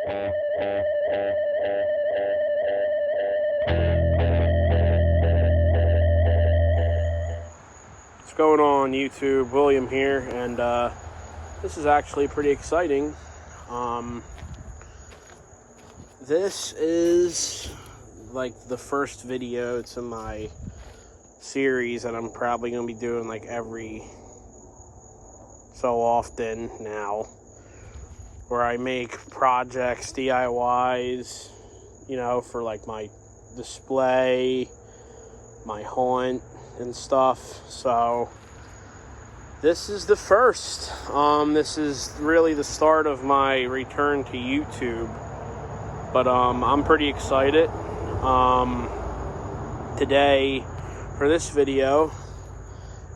What's going on YouTube? William here, and this is actually pretty exciting. This is like the first video to my series that I'm probably going to be doing like every so often now, where I make projects, DIYs, you know, for like my display, my hunt and stuff. So this is the first. This is really the start of my return to YouTube, but I'm pretty excited today for this video,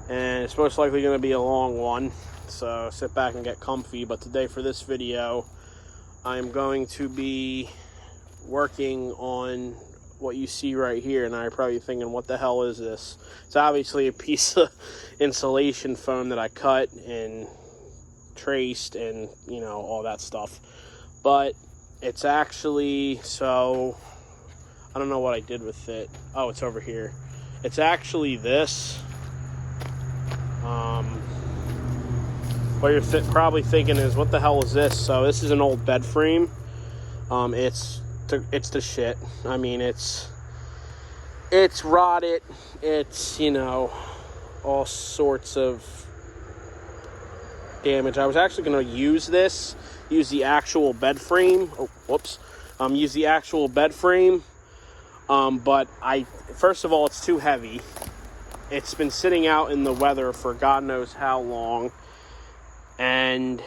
and it's most likely going to be a long one, so sit back and get comfy. But today for this video, I'm going to be working on what you see right here, and I'm probably thinking, what the hell is this? It's obviously a piece of insulation foam that I cut and traced and, you know, all that stuff. But it's actually, so I don't know what I did with it. Oh, it's over here. It's actually this. What you're probably thinking is, what the hell is this? So this is an old bed frame. It's the shit. I mean, it's rotted. It's, you know, all sorts of damage. I was actually going to use the actual bed frame. Oh, whoops. Use the actual bed frame. But first of all, it's too heavy. It's been sitting out in the weather for God knows how long. And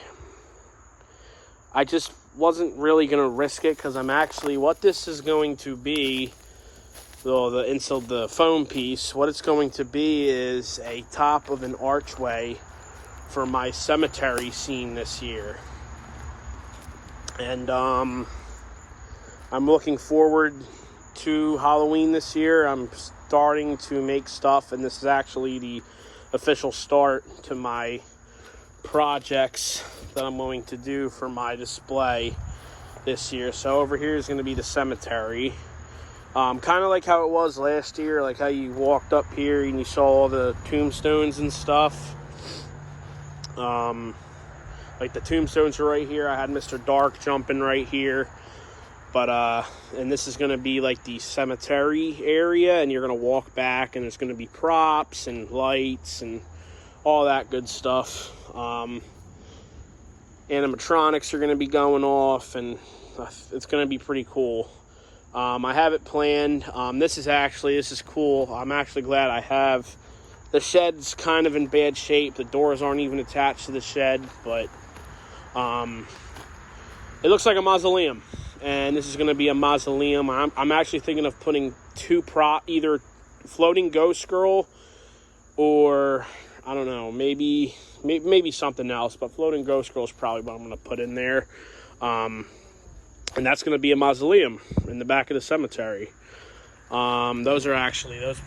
I just wasn't really going to risk it, because I'm actually, what this is going to be, the foam piece, what it's going to be is a top of an archway for my cemetery scene this year. And I'm looking forward to Halloween this year. I'm starting to make stuff, and this is actually the official start to my projects that I'm going to do for my display this year. So over here is going to be the cemetery, kind of like how it was last year, like how you walked up here and you saw all the tombstones and stuff. Like the tombstones are right here. I had Mr. Dark jumping right here, but and this is going to be like the cemetery area, and you're going to walk back, and there's going to be props and lights and all that good stuff. Animatronics are going to be going off, and it's going to be pretty cool. I have it planned. This is cool. I'm actually glad I have. The shed's kind of in bad shape. The doors aren't even attached to the shed, but it looks like a mausoleum, and this is going to be a mausoleum. I'm actually thinking of putting either floating ghost girl, or I don't know, maybe something else, but floating ghost girl is probably what I'm going to put in there. And that's going to be a mausoleum in the back of the cemetery. Those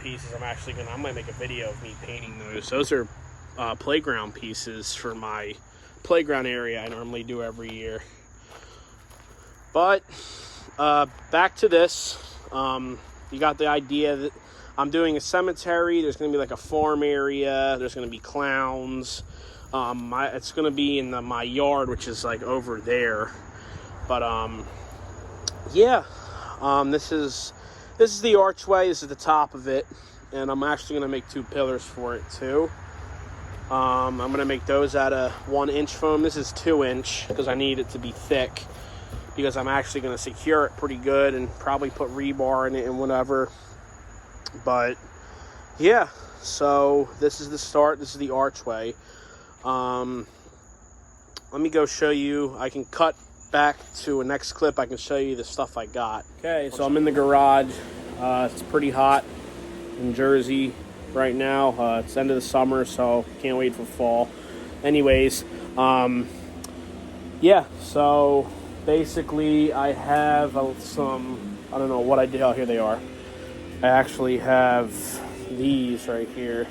pieces I might make a video of me painting those. Those are playground pieces for my playground area I normally do every year. But back to this. You got the idea that I'm doing a cemetery. There's going to be like a farm area. There's going to be clowns. It's going to be in my yard, which is like over there. But yeah, this is the archway. This is the top of it, and I'm actually going to make 2 pillars for it too. I'm going to make those out of 1-inch foam. This is 2-inch because I need it to be thick, because I'm actually going to secure it pretty good and probably put rebar in it and whatever. But yeah, so this is the start. This is the archway. Let me go show you. I can cut back to a next clip. I can show you the stuff I got. Okay, so I'm in the garage. It's pretty hot in Jersey right now. It's the end of the summer, so can't wait for fall. Anyways, yeah, so basically I have some, I don't know what I did. Oh, here they are. I actually have these right here.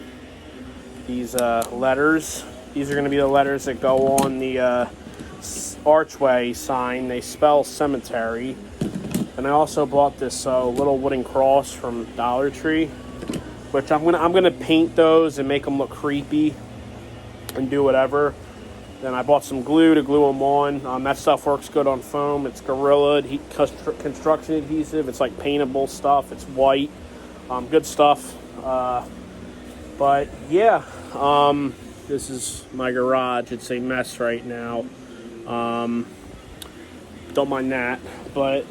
These letters. These are going to be the letters that go on the Archway sign. They spell cemetery. And I also bought this little wooden cross from Dollar Tree, which I'm gonna paint those and make them look creepy and do whatever. Then I bought some glue to glue them on. That stuff works good on foam. It's Gorilla construction adhesive. It's like paintable stuff. It's white. Good stuff. But yeah, this is my garage. It's a mess right now. Don't mind that. But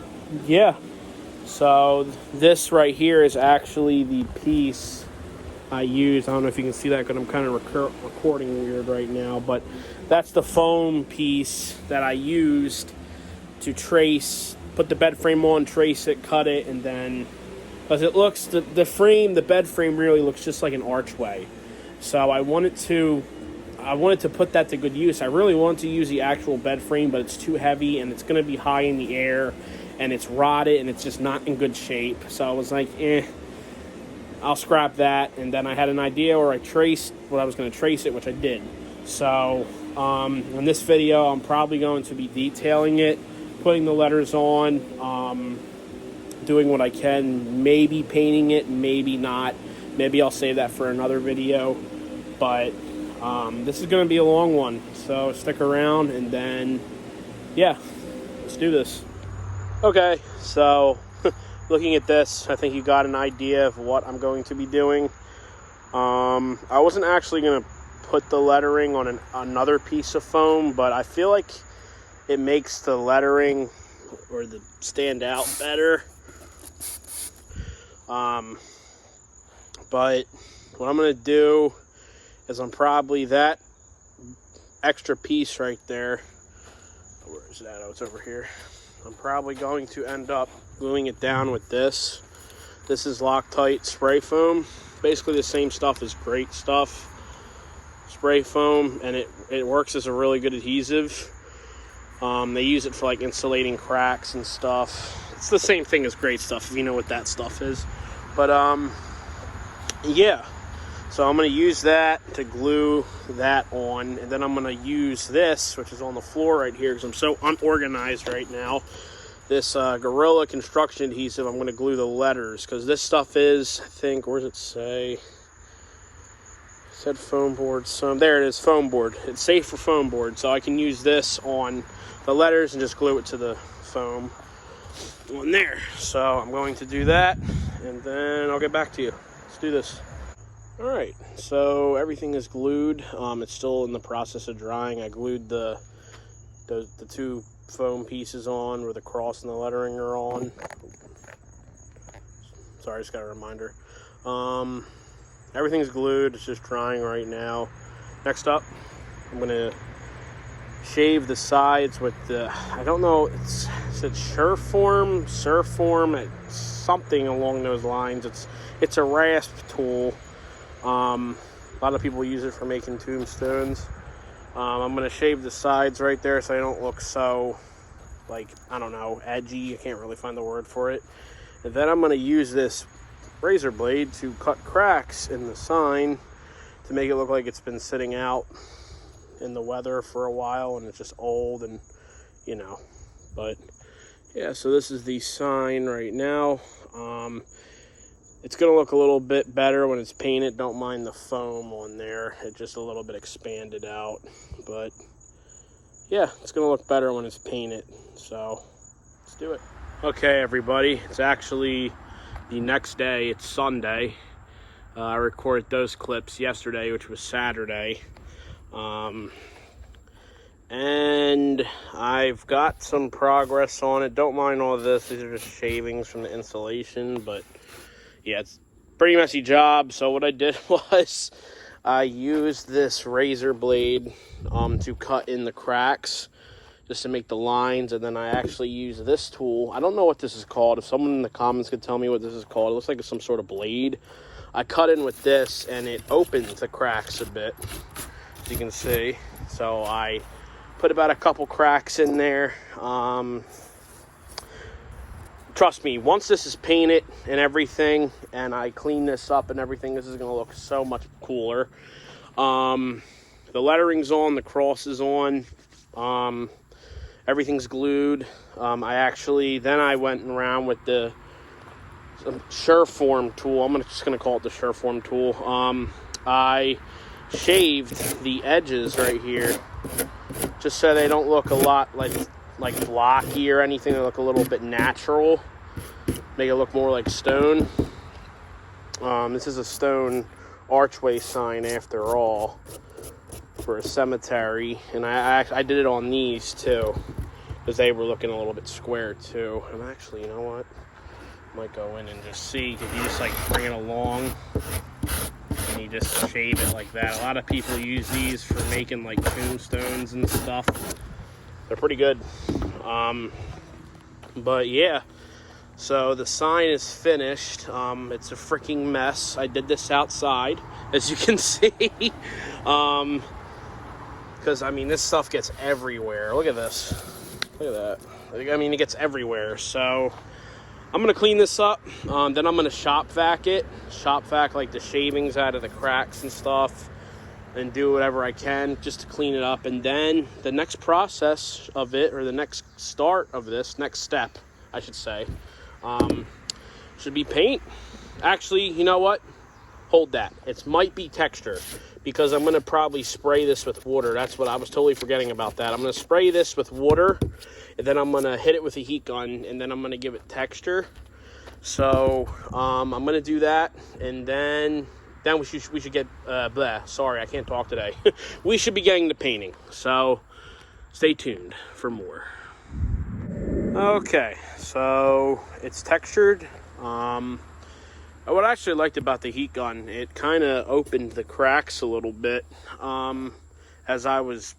yeah, so this right here is actually the piece I use. I don't know if you can see that because I'm kind of recording weird right now, but that's the foam piece that I used to put the bed frame on, trace it, cut it, and then, because it looks, the bed frame really looks just like an archway. So I wanted to put that to good use. I really want to use the actual bed frame, but it's too heavy and it's going to be high in the air and it's rotted and it's just not in good shape. So I was like, I'll scrap that. And then I had an idea where I traced what I was going to trace it, which I did. So in this video, I'm probably going to be detailing it, putting the letters on, doing what I can, maybe painting it, maybe not. Maybe I'll save that for another video. But this is going to be a long one, so stick around, and then, yeah, let's do this. Okay, so looking at this, I think you got an idea of what I'm going to be doing. I wasn't actually going to put the lettering on another piece of foam, but I feel like it makes the lettering or the stand out better. But what I'm going to do is that extra piece right there, where is that? Oh, it's over here. I'm probably going to end up gluing it down with this. This is Loctite spray foam. Basically the same stuff as Great Stuff spray foam, and it works as a really good adhesive. They use it for like insulating cracks and stuff. It's the same thing as Great Stuff, if you know what that stuff is. But yeah. So I'm going to use that to glue that on, and then I'm going to use this, which is on the floor right here, because I'm so unorganized right now. This Gorilla construction adhesive, I'm going to glue the letters, because this stuff is, I think, where does it say? It said foam board. So there it is, foam board. It's safe for foam board, so I can use this on the letters and just glue it to the foam on there. So I'm going to do that, and then I'll get back to you. Let's do this. Alright, so everything is glued. It's still in the process of drying. I glued the two foam pieces on where the cross and the lettering are on. Sorry, I just got a reminder. Everything's glued. It's just drying right now. Next up, I'm going to shave the sides with the, I don't know, it's Surform, something along those lines. It's a rasp tool. A lot of people use it for making tombstones. I'm going to shave the sides right there so they don't look so, like, I don't know, edgy. I can't really find the word for it. And then I'm going to use this razor blade to cut cracks in the sign to make it look like it's been sitting out in the weather for a while and it's just old and, you know. But, yeah, so this is the sign right now. It's going to look a little bit better when it's painted. Don't mind the foam on there. It's just a little bit expanded out. But, yeah, it's going to look better when it's painted. So, let's do it. Okay, everybody. It's actually the next day. It's Sunday. I recorded those clips yesterday, which was Saturday. And I've got some progress on it. Don't mind all this. These are just shavings from the insulation, but yeah, it's a pretty messy job. So what I did was I used this razor blade to cut in the cracks just to make the lines, and then I actually used this tool. I don't know what this is called. If someone in the comments could tell me what this is called. It looks like it's some sort of blade. I cut in with this and it opens the cracks a bit, as you can see. So I put about a couple cracks in there. Trust me, once this is painted and everything, and I clean this up and everything, this is going to look so much cooler. The lettering's on, the cross is on. Everything's glued. Then I went around with the Sureform tool. I'm just gonna call it the Sureform tool. I shaved the edges right here, just so they don't look a lot like blocky or anything. They look a little bit natural. Make it look more like stone. This is a stone Archway sign after all, for a cemetery, and I did it on these too, because they were looking a little bit square too. And actually, you know what? I might go in and just see, because you just like bring it along and you just shave it like that. A lot of people use these for making like tombstones and stuff. They're pretty good. But yeah, so the sign is finished. It's a freaking mess. I did this outside, as you can see. Because, I mean, this stuff gets everywhere. Look at this. Look at that. I mean, it gets everywhere. So, I'm going to clean this up. Then I'm going to shop vac it. Shop vac, like, the shavings out of the cracks and stuff. And do whatever I can just to clean it up. And then the next process of it, or the next start of this, next step, I should say, should be paint. Actually, you know what? Hold that. It might be texture, because I'm going to probably spray this with water. That's what I was totally forgetting about that. I'm going to spray this with water, and then I'm going to hit it with a heat gun, and then I'm going to give it texture. So I'm going to do that, and then we should get sorry, I can't talk today. We should be getting to painting. So stay tuned for more. Okay, so it's textured. What I actually liked about the heat gun, it kind of opened the cracks a little bit as I was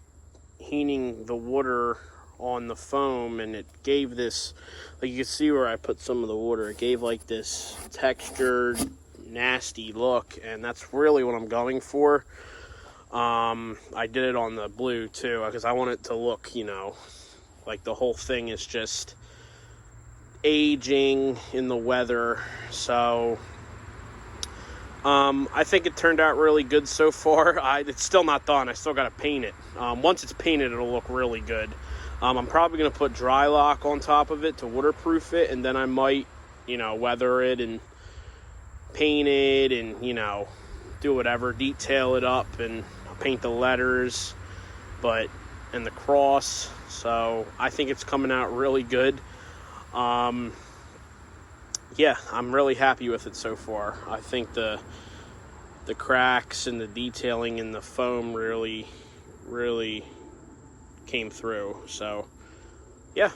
heating the water on the foam, and it gave this, like you can see where I put some of the water, it gave like this textured, nasty look, and that's really what I'm going for. I did it on the blue too, because I want it to look, you know, like the whole thing is just aging in the weather. So I think it turned out really good so far. It's still not done. I still got to paint it. Once it's painted, it'll look really good. I'm probably going to put dry lock on top of it to waterproof it, and then I might, you know, weather it and paint it and, you know, do whatever, detail it up and paint the letters and the cross. So I think it's coming out really good. Yeah, I'm really happy with it so far. I think the cracks and the detailing in the foam really came through. So, yeah.